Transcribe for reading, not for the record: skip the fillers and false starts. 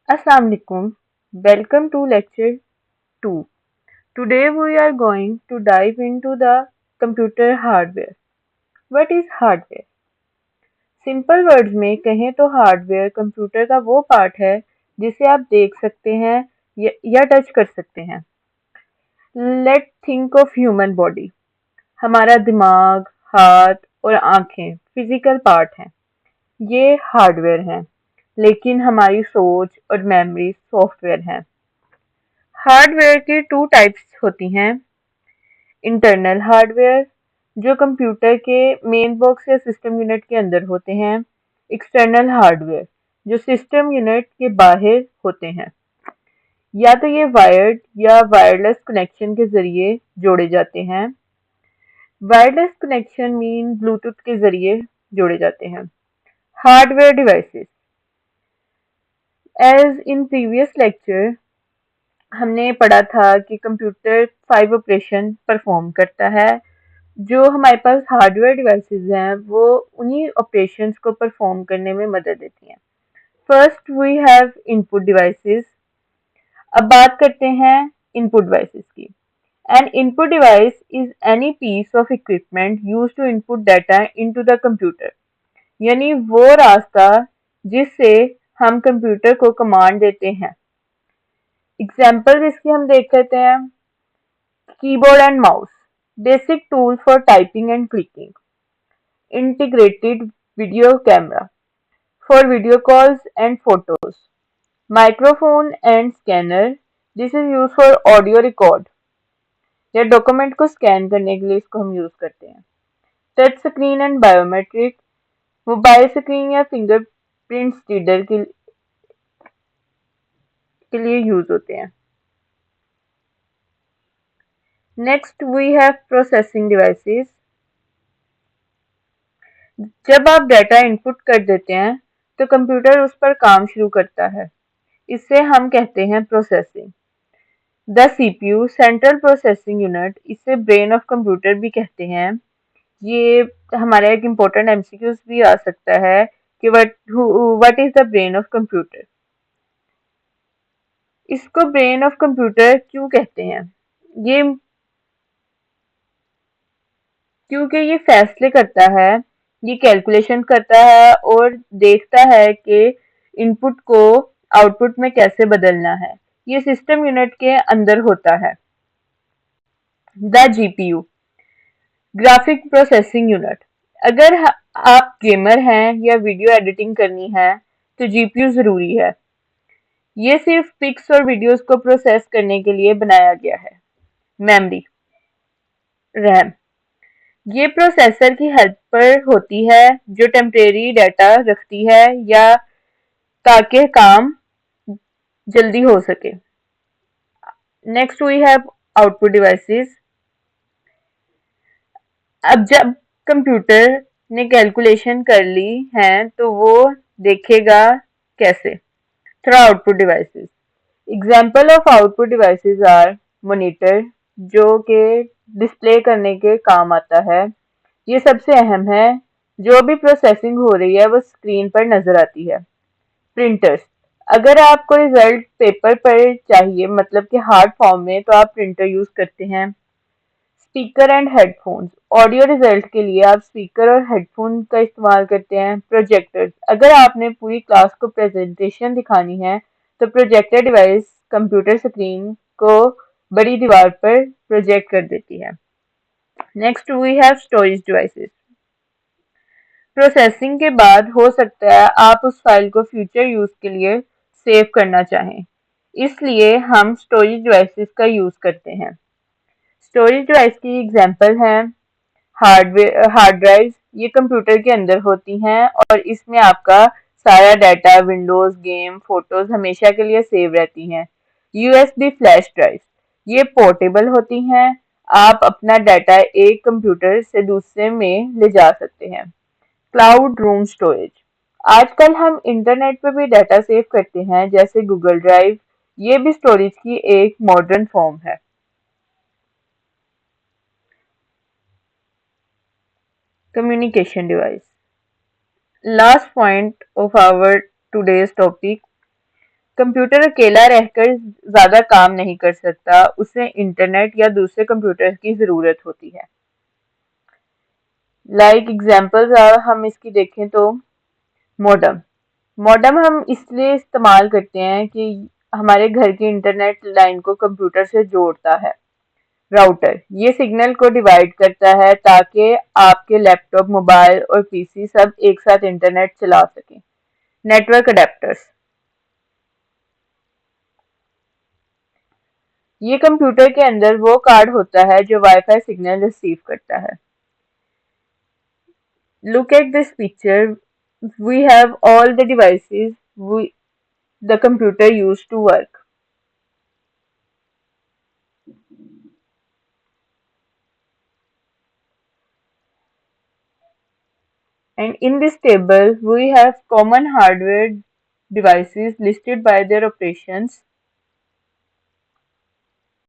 Assalamu alaikum. Welcome to lecture 2. Today we are going to dive into the computer hardware. What is hardware? Simple words में कहें तो hardware computer का वो part है जिसे आप देख सकते हैं या टच कर सकते हैं। Let think of human body. हमारा दिमाग, हाथ और आंखें फिजिकल पार्ट हैं। ये हार्डवेयर हैं, लेकिन हमारी सोच और मेमोरी सॉफ्टवेयर हैं। हार्डवेयर की टू टाइप्स होती हैं। इंटरनल हार्डवेयर, जो कंप्यूटर के मेन बॉक्स या सिस्टम यूनिट के अंदर होते हैं। एक्सटर्नल हार्डवेयर, जो सिस्टम यूनिट के बाहर होते हैं। या तो ये वायर्ड या वायरलेस कनेक्शन के जरिए जोड़े जाते हैं। वायरलेस कनेक्शन मीन ब्लूटूथ के जरिए जोड़े जाते हैं। Hardware devices, as in previous lecture हमने पढ़ा था कि कंप्यूटर 5 ऑपरेशन परफॉर्म करता है। जो हमारे पास हार्डवेयर डिवाइसेस हैं वो उन्हीं ऑपरेशंस को परफॉर्म करने में मदद देती हैं। First we have input devices. अब बात करते हैं इनपुट डिवाइसेस की। An input device is any piece of equipment used to input data into the computer. यानी वो रास्ता जिससे हम कंप्यूटर को कमांड देते हैं। एग्जाम्पल इसकी हम देख लेते हैं। Keyboard and mouse, basic tool for typing and clicking. Integrated video camera for video calls and photos. Microphone and scanner, this is use for audio record या डॉक्यूमेंट को स्कैन करने के लिए इसको हम यूज करते हैं। Touch screen and biometric, mobile screen या फिंगरप्रिंट रीडर के लिए यूज होते हैं। Next we have processing devices. जब आप डाटा इनपुट कर देते हैं तो कंप्यूटर उस पर काम शुरू करता है। इसे हम कहते हैं processing. The CPU, central processing unit, इसे ब्रेन ऑफ कंप्यूटर भी कहते हैं। ये हमारा एक इम्पोर्टेंट एमसीक्यूज भी आ सकता है कि what is the brain of computer. इसको ब्रेन ऑफ कंप्यूटर क्यों कहते हैं? ये क्योंकि ये फैसले करता है, ये कैलकुलेशन करता है और देखता है कि इनपुट को आउटपुट में कैसे बदलना है। ये सिस्टम यूनिट के अंदर होता है। The GPU, graphic processing unit. अगर आप गेमर हैं या वीडियो एडिटिंग करनी है तो जीपीयू जरूरी है। ये सिर्फ पिक्स और वीडियोस को प्रोसेस करने के लिए बनाया गया है। मेमोरी, रैम, ये प्रोसेसर की हेल्प पर होती है जो टेम्परेरी डाटा रखती है या ताकि काम जल्दी हो सके। Next we have output devices. अब जब कंप्यूटर ने कैलकुलेशन कर ली है तो वो देखेगा कैसे? Through output devices. Example of output devices are monitor, जो कि डिस्प्ले करने के काम आता है। ये सबसे अहम है। जो भी प्रोसेसिंग हो रही है वो स्क्रीन पर नजर आती है। प्रिंटर्स, अगर आपको रिजल्ट पेपर पर चाहिए मतलब कि हार्ड फॉर्म में तो आप प्रिंटर यूज करते हैं। Speaker and headphones, audio result के लिए आप स्पीकर और हेडफोन का इस्तेमाल करते हैं। प्रोजेक्टर्स, अगर आपने पूरी क्लास को प्रेजेंटेशन दिखानी है तो प्रोजेक्टर डिवाइस कंप्यूटर स्क्रीन को बड़ी दीवार पर प्रोजेक्ट कर देती है। Next we have storage devices. Processing के बाद हो सकता है आप उस फाइल को फ्यूचर यूज के लिए सेव करना चाहें, इसलिए हम स्टोरेज डिवाइसेस का यूज करते हैं। स्टोरेज डिवाइस की एग्जांपल हैं हार्ड ड्राइव, ये कंप्यूटर के अंदर होती हैं और इसमें आपका सारा डाटा, विंडोज, गेम, फोटोज हमेशा के लिए सेव रहती हैं। यूएसबी फ्लैश ड्राइव, ये पोर्टेबल होती हैं, आप अपना डाटा एक कंप्यूटर से दूसरे में ले जा सकते हैं। क्लाउड रूम स्टोरेज, आजकल हम इंटरनेट पे भी डाटा सेव करते हैं जैसे गूगल ड्राइव, ये भी स्टोरेज की एक मॉडर्न फॉर्म है। Communication device, last point of our today's topic, computer अकेला रहकर ज़्यादा काम नहीं कर सकता, उसे इंटरनेट या दूसरे कंप्यूटर की ज़रूरत होती है। लाइक एग्जांपल्स हम इसकी देखें तो मॉडेम। मॉडेम हम इसलिए इस्तेमाल करते हैं कि हमारे घर की इंटरनेट लाइन को कंप्यूटर से जोड़ता है। राउटर ये सिग्नल को डिवाइड करता है ताकि आपके लैपटॉप, मोबाइल और पीसी सब एक साथ इंटरनेट चला सकें। नेटवर्क अडेप्टर्स ये कंप्यूटर के अंदर वो कार्ड होता है जो वाईफाई सिग्नल रिसीव करता है। Look at this picture. We have all the devices the computer used to work. And in this table, we have common hardware devices listed by their operations.